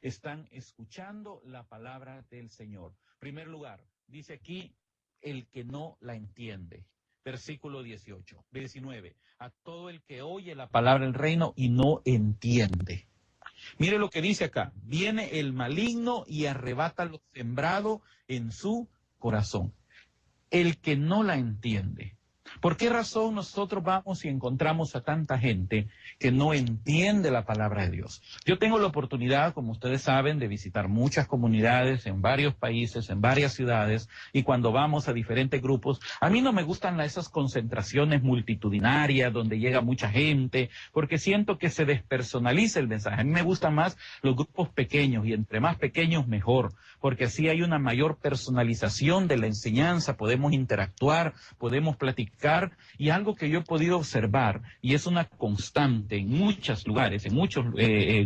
están escuchando la palabra del Señor. En primer lugar, dice aquí, el que no la entiende. Versículo 19. A todo el que oye la palabra del reino y no entiende. Mire lo que dice acá. Viene el maligno y arrebata lo sembrado en su corazón. El que no la entiende. ¿Por qué razón nosotros vamos y encontramos a tanta gente que no entiende la palabra de Dios? Yo tengo la oportunidad, como ustedes saben, de visitar muchas comunidades en varios países, en varias ciudades, y cuando vamos a diferentes grupos, a mí no me gustan esas concentraciones multitudinarias donde llega mucha gente, porque siento que se despersonaliza el mensaje. A mí me gustan más los grupos pequeños, y entre más pequeños mejor, porque así hay una mayor personalización de la enseñanza, podemos interactuar, podemos platicar. Y algo que yo he podido observar, y es una constante en muchos lugares, en muchos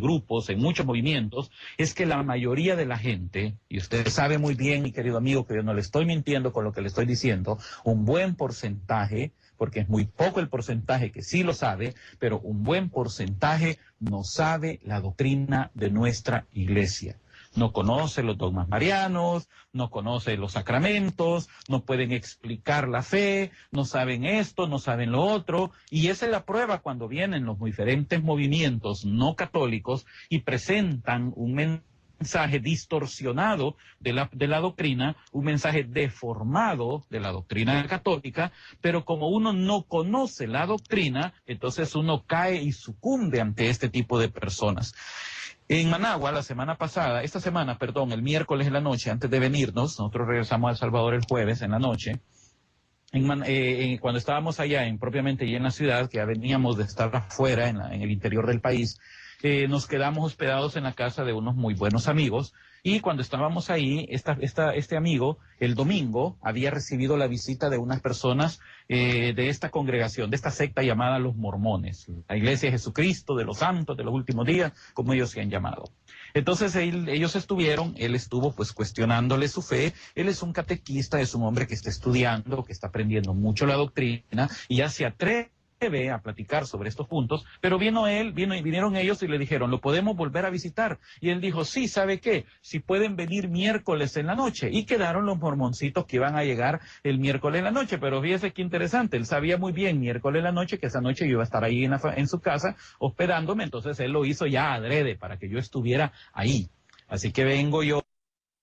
grupos, en muchos movimientos, es que la mayoría de la gente, y usted sabe muy bien, mi querido amigo, que yo no le estoy mintiendo con lo que le estoy diciendo, un buen porcentaje, porque es muy poco el porcentaje que sí lo sabe, pero un buen porcentaje no sabe la doctrina de nuestra iglesia. No conoce los dogmas marianos, no conoce los sacramentos, no pueden explicar la fe, no saben esto, no saben lo otro. Y esa es la prueba cuando vienen los diferentes movimientos no católicos y presentan un mensaje distorsionado de la doctrina, un mensaje deformado de la doctrina católica, pero como uno no conoce la doctrina, entonces uno cae y sucumbe ante este tipo de personas. En Managua, el miércoles en la noche, antes de venirnos, nosotros regresamos a El Salvador el jueves en la noche, cuando estábamos allá, propiamente en la ciudad, que ya veníamos de estar afuera, en el interior del país, nos quedamos hospedados en la casa de unos muy buenos amigos, y cuando estábamos ahí, este amigo, el domingo, había recibido la visita de unas personas de esta congregación, de esta secta llamada los Mormones, la Iglesia de Jesucristo, de los Santos, de los Últimos Días, como ellos se han llamado. Entonces él estuvo pues cuestionándole su fe. Él es un catequista, es un hombre que está estudiando, que está aprendiendo mucho la doctrina, y ya se atreve a platicar sobre estos puntos, pero vinieron ellos y le dijeron, ¿lo podemos volver a visitar? Y él dijo, sí, ¿sabe qué? Si pueden venir miércoles en la noche. Y quedaron los mormoncitos que iban a llegar el miércoles en la noche, pero fíjese qué interesante, él sabía muy bien miércoles en la noche que esa noche yo iba a estar ahí en su casa hospedándome, entonces él lo hizo ya adrede para que yo estuviera ahí. Así que vengo yo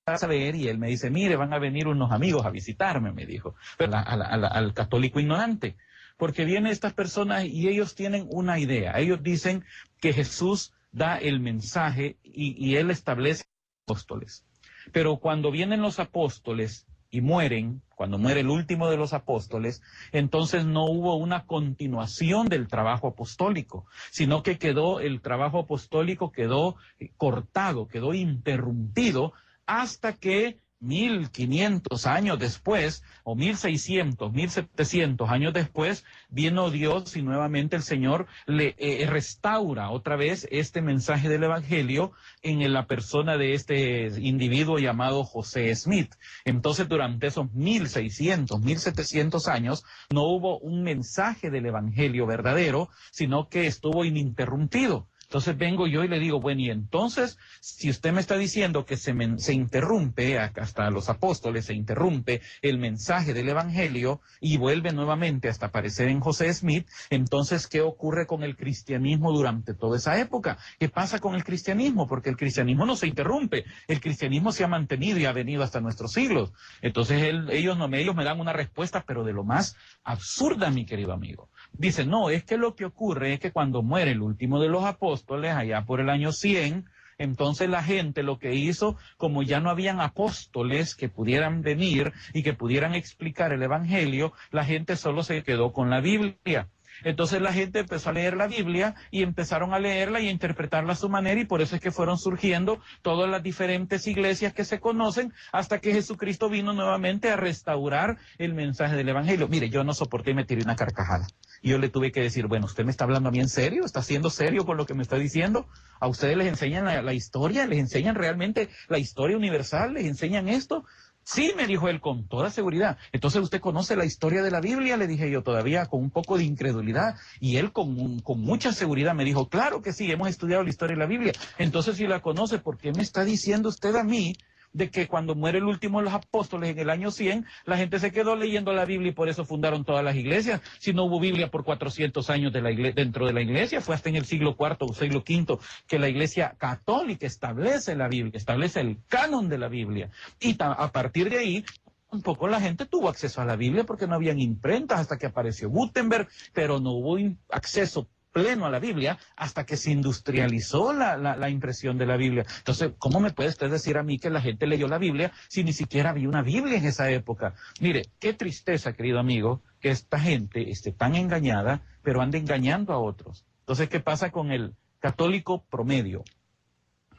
a saber, y él me dice, mire, van a venir unos amigos a visitarme, me dijo, al católico ignorante. Porque vienen estas personas y ellos tienen una idea. Ellos dicen que Jesús da el mensaje y él establece apóstoles. Pero cuando vienen los apóstoles y mueren, cuando muere el último de los apóstoles, entonces no hubo una continuación del trabajo apostólico, sino que el trabajo apostólico quedó cortado, quedó interrumpido hasta que 1500 años después, o 1600, 1700 años después, vino Dios y nuevamente el Señor le restaura otra vez este mensaje del Evangelio en la persona de este individuo llamado José Smith. Entonces, durante esos 1600, 1700 años, no hubo un mensaje del Evangelio verdadero, sino que estuvo ininterrumpido. Entonces vengo yo y le digo, bueno, y entonces, si usted me está diciendo que se interrumpe, hasta los apóstoles se interrumpe el mensaje del Evangelio y vuelve nuevamente hasta aparecer en José Smith, entonces, ¿qué ocurre con el cristianismo durante toda esa época? ¿Qué pasa con el cristianismo? Porque el cristianismo no se interrumpe, el cristianismo se ha mantenido y ha venido hasta nuestros siglos. Entonces ellos me dan una respuesta, pero de lo más absurda, mi querido amigo. Dice, no, es que lo que ocurre es que cuando muere el último de los apóstoles, allá por el año 100, entonces la gente lo que hizo, como ya no habían apóstoles que pudieran venir y que pudieran explicar el Evangelio, la gente solo se quedó con la Biblia. Entonces la gente empezó a leer la Biblia y empezaron a leerla y a interpretarla a su manera, y por eso es que fueron surgiendo todas las diferentes iglesias que se conocen hasta que Jesucristo vino nuevamente a restaurar el mensaje del Evangelio. Mire, yo no soporté y me tiré una carcajada. Y yo le tuve que decir, bueno, ¿usted me está hablando a mí en serio? ¿Está siendo serio con lo que me está diciendo? ¿A ustedes les enseñan la historia? ¿Les enseñan realmente la historia universal? ¿Les enseñan esto? Sí, me dijo él con toda seguridad. Entonces, ¿usted conoce la historia de la Biblia? Le dije yo, todavía con un poco de incredulidad. Y él con mucha seguridad me dijo, claro que sí, hemos estudiado la historia de la Biblia. Entonces, si la conoce, ¿por qué me está diciendo usted a mí de que cuando muere el último de los apóstoles en el año 100, la gente se quedó leyendo la Biblia y por eso fundaron todas las iglesias? Si no hubo Biblia por 400 años dentro de la iglesia, fue hasta en el siglo IV o siglo V que la iglesia católica establece la Biblia, establece el canon de la Biblia. Y a partir de ahí, un poco la gente tuvo acceso a la Biblia porque no habían imprentas hasta que apareció Gutenberg, pero no hubo acceso pleno a la Biblia hasta que se industrializó la impresión de la Biblia. Entonces, ¿cómo me puede usted decir a mí que la gente leyó la Biblia si ni siquiera había una Biblia en esa época? Mire, qué tristeza, querido amigo, que esta gente esté tan engañada, pero ande engañando a otros. Entonces, ¿qué pasa con el católico promedio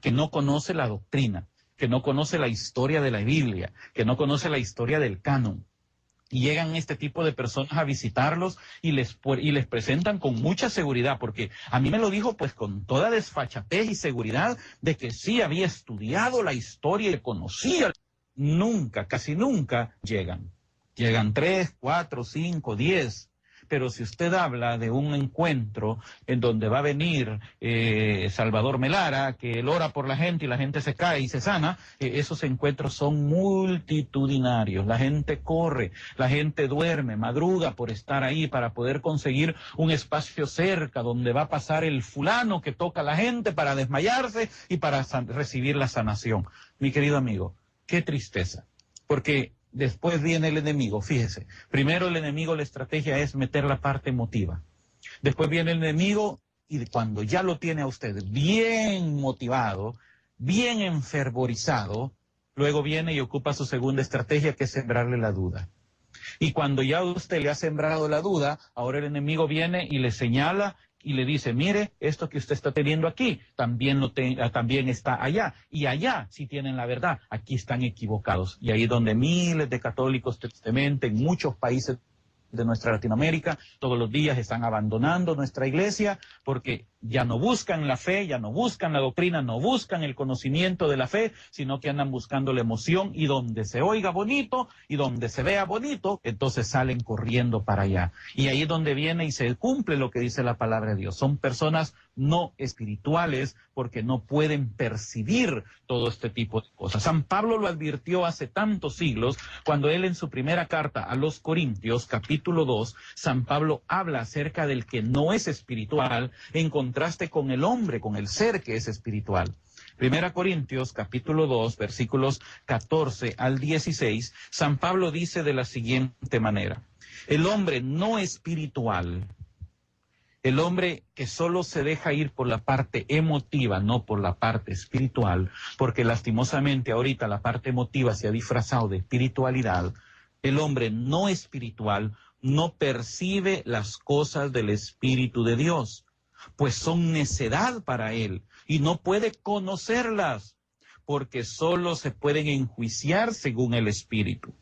que no conoce la doctrina, que no conoce la historia de la Biblia, que no conoce la historia del canon? Y llegan este tipo de personas a visitarlos y les presentan con mucha seguridad, porque a mí me lo dijo pues con toda desfachatez y seguridad de que sí había estudiado la historia y conocía. Nunca, casi nunca llegan. Llegan 3, 4, 5, 10. Pero si usted habla de un encuentro en donde va a venir Salvador Melara, que él ora por la gente y la gente se cae y se sana, esos encuentros son multitudinarios. La gente corre, la gente duerme, madruga por estar ahí para poder conseguir un espacio cerca donde va a pasar el fulano que toca a la gente para desmayarse y para recibir la sanación. Mi querido amigo, qué tristeza, porque después viene el enemigo, fíjese. Primero el enemigo, la estrategia es meter la parte emotiva. Después viene el enemigo y cuando ya lo tiene a usted bien motivado, bien enfervorizado, luego viene y ocupa su segunda estrategia, que es sembrarle la duda. Y cuando ya usted le ha sembrado la duda, ahora el enemigo viene y le señala y le dice, mire, esto que usted está teniendo aquí, también está allá. Y allá sí tienen la verdad, aquí están equivocados. Y ahí donde miles de católicos, tristemente, en muchos países de nuestra Latinoamérica, todos los días están abandonando nuestra iglesia porque ya no buscan la fe, ya no buscan la doctrina, no buscan el conocimiento de la fe, sino que andan buscando la emoción, y donde se oiga bonito y donde se vea bonito, entonces salen corriendo para allá. Y ahí es donde viene y se cumple lo que dice la palabra de Dios. Son personas no espirituales porque no pueden percibir todo este tipo de cosas. San Pablo lo advirtió hace tantos siglos cuando él en su primera carta a los Corintios, capítulo 2, San Pablo habla acerca del que no es espiritual en contraste con el hombre, con el ser que es espiritual. Primera Corintios, capítulo 2, versículos 14 al 16, San Pablo dice de la siguiente manera: el hombre no espiritual, el hombre que solo se deja ir por la parte emotiva, no por la parte espiritual, porque lastimosamente ahorita la parte emotiva se ha disfrazado de espiritualidad, el hombre no espiritual no percibe las cosas del Espíritu de Dios, pues son necedad para él y no puede conocerlas, porque solo se pueden enjuiciar según el Espíritu.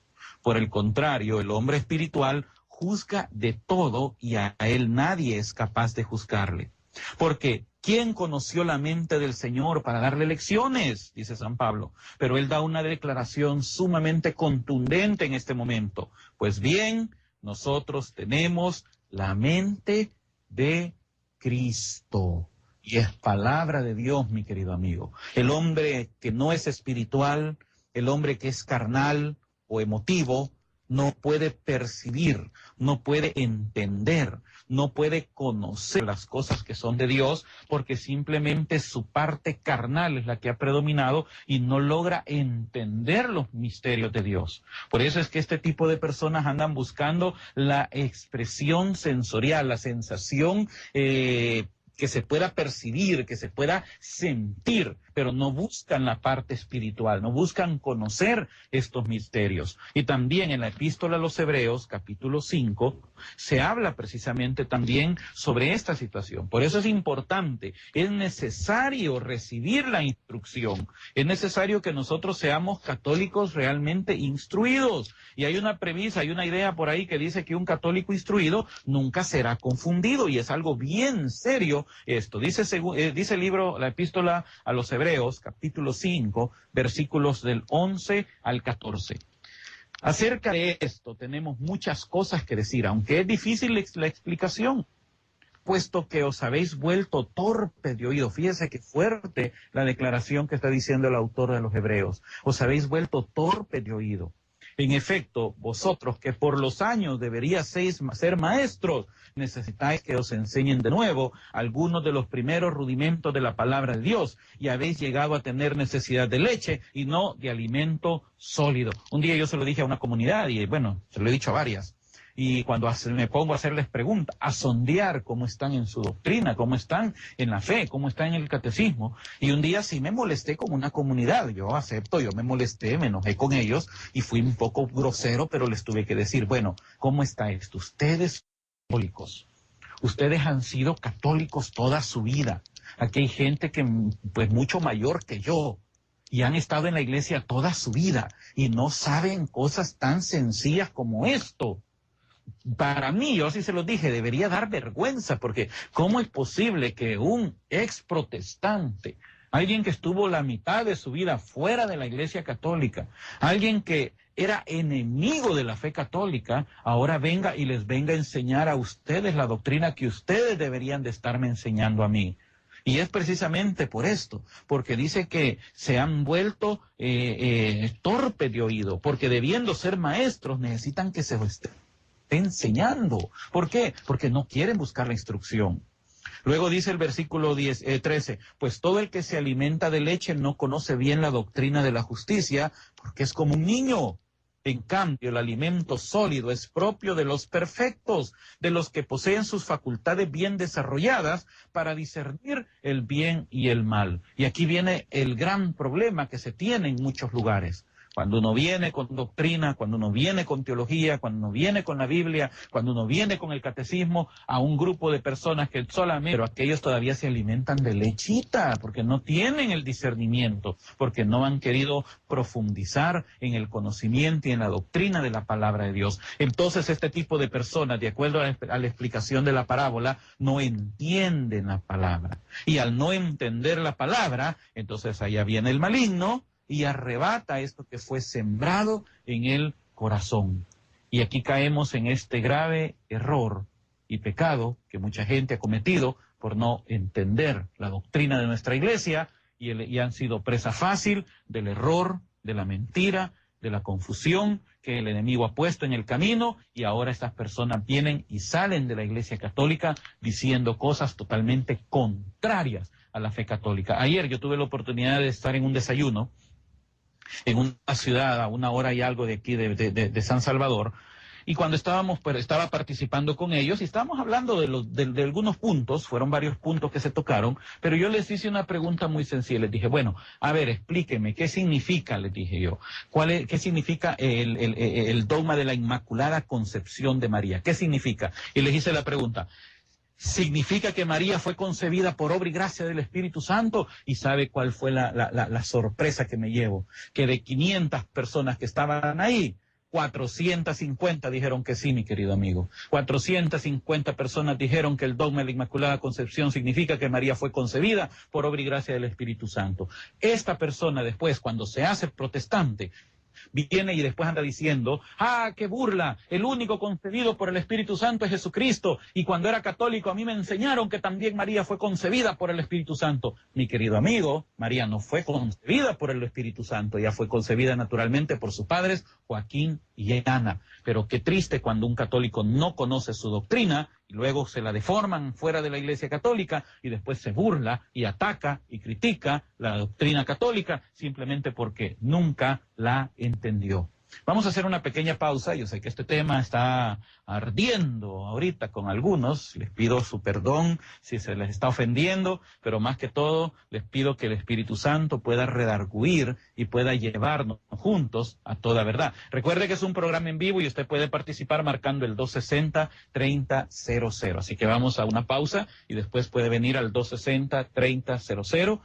Por el contrario, el hombre espiritual juzga de todo y a él nadie es capaz de juzgarle. Porque ¿quién conoció la mente del Señor para darle lecciones? Dice San Pablo. Pero él da una declaración sumamente contundente en este momento. Pues bien, nosotros tenemos la mente de Cristo. Y es palabra de Dios, mi querido amigo. El hombre que no es espiritual, el hombre que es carnal o emotivo, no puede percibir, no puede entender, no puede conocer las cosas que son de Dios, porque simplemente su parte carnal es la que ha predominado y no logra entender los misterios de Dios. Por eso es que este tipo de personas andan buscando la expresión sensorial, la sensación que se pueda percibir, que se pueda sentir, pero no buscan la parte espiritual, no buscan conocer estos misterios. Y también en la epístola a los Hebreos, capítulo 5, se habla precisamente también sobre esta situación. Por eso es importante, es necesario recibir la instrucción, es necesario que nosotros seamos católicos realmente instruidos. Y hay una premisa, hay una idea por ahí que dice que un católico instruido nunca será confundido, y es algo bien serio esto. Dice el libro, la epístola a los Hebreos, capítulo 5, versículos del 11 al 14. Acerca de esto tenemos muchas cosas que decir, aunque es difícil la explicación, puesto que os habéis vuelto torpe de oído. Fíjese qué fuerte la declaración que está diciendo el autor de los Hebreos. Os habéis vuelto torpe de oído. En efecto, vosotros que por los años deberíais ser maestros, necesitáis que os enseñen de nuevo algunos de los primeros rudimentos de la palabra de Dios, y habéis llegado a tener necesidad de leche y no de alimento sólido. Un día yo se lo dije a una comunidad y bueno, se lo he dicho a varias. Y cuando me pongo a hacerles preguntas, a sondear cómo están en su doctrina, cómo están en la fe, cómo están en el catecismo. Y un día sí me molesté con una comunidad. Yo acepto, yo me molesté, me enojé con ellos y fui un poco grosero, pero les tuve que decir, bueno, ¿cómo está esto? Ustedes católicos, ustedes han sido católicos toda su vida. Aquí hay gente que, pues, mucho mayor que yo, y han estado en la iglesia toda su vida y no saben cosas tan sencillas como esto. Para mí, yo sí se los dije, debería dar vergüenza, porque ¿cómo es posible que un ex protestante, alguien que estuvo la mitad de su vida fuera de la iglesia católica, alguien que era enemigo de la fe católica, ahora venga y les venga a enseñar a ustedes la doctrina que ustedes deberían de estarme enseñando a mí? Y es precisamente por esto, porque dice que se han vuelto torpes de oído, porque debiendo ser maestros necesitan que se lo estén enseñando. ¿Por qué? Porque no quieren buscar la instrucción. Luego dice el versículo 13, pues todo el que se alimenta de leche no conoce bien la doctrina de la justicia, porque es como un niño. En cambio, el alimento sólido es propio de los perfectos, de los que poseen sus facultades bien desarrolladas para discernir el bien y el mal. Y aquí viene el gran problema que se tiene en muchos lugares. Cuando uno viene con doctrina, cuando uno viene con teología, cuando uno viene con la Biblia, cuando uno viene con el catecismo, a un grupo de personas que solamente, pero aquellos todavía se alimentan de lechita, porque no tienen el discernimiento, porque no han querido profundizar en el conocimiento y en la doctrina de la palabra de Dios. Entonces este tipo de personas, de acuerdo a la explicación de la parábola, no entienden la palabra. Y al no entender la palabra, entonces allá viene el maligno y arrebata esto que fue sembrado en el corazón. Y aquí caemos en este grave error y pecado que mucha gente ha cometido por no entender la doctrina de nuestra iglesia y han sido presa fácil del error, de la mentira, de la confusión que el enemigo ha puesto en el camino, y ahora estas personas vienen y salen de la iglesia católica diciendo cosas totalmente contrarias a la fe católica. Ayer yo tuve la oportunidad de estar en un desayuno en una ciudad a 1 hora y algo de aquí de San Salvador, y cuando estaba participando con ellos y estábamos hablando de algunos puntos, fueron varios puntos que se tocaron, pero yo les hice una pregunta muy sencilla, les dije, bueno, a ver, explíqueme, ¿qué significa, les dije yo, qué significa el dogma de la Inmaculada Concepción de María? ¿Qué significa? Y les hice la pregunta, ¿significa que María fue concebida por obra y gracia del Espíritu Santo? Y ¿sabe cuál fue la sorpresa que me llevo? Que de 500 personas que estaban ahí, 450 dijeron que sí, mi querido amigo. 450 personas dijeron que el dogma de la Inmaculada Concepción significa que María fue concebida por obra y gracia del Espíritu Santo. Esta persona después, cuando se hace protestante, viene y después anda diciendo, ¡ah, qué burla! El único concebido por el Espíritu Santo es Jesucristo, y cuando era católico a mí me enseñaron que también María fue concebida por el Espíritu Santo. Mi querido amigo, María no fue concebida por el Espíritu Santo, ella fue concebida naturalmente por sus padres, Joaquín y Ana. Pero qué triste cuando un católico no conoce su doctrina, y luego se la deforman fuera de la Iglesia Católica, y después se burla y ataca y critica la doctrina católica simplemente porque nunca la entendió. Vamos a hacer una pequeña pausa. Yo sé que este tema está ardiendo ahorita con algunos. Les pido su perdón si se les está ofendiendo, pero más que todo les pido que el Espíritu Santo pueda redarguir y pueda llevarnos juntos a toda verdad. Recuerde que es un programa en vivo y usted puede participar marcando el 260-3000. Así que vamos a una pausa y después puede venir al 260-3000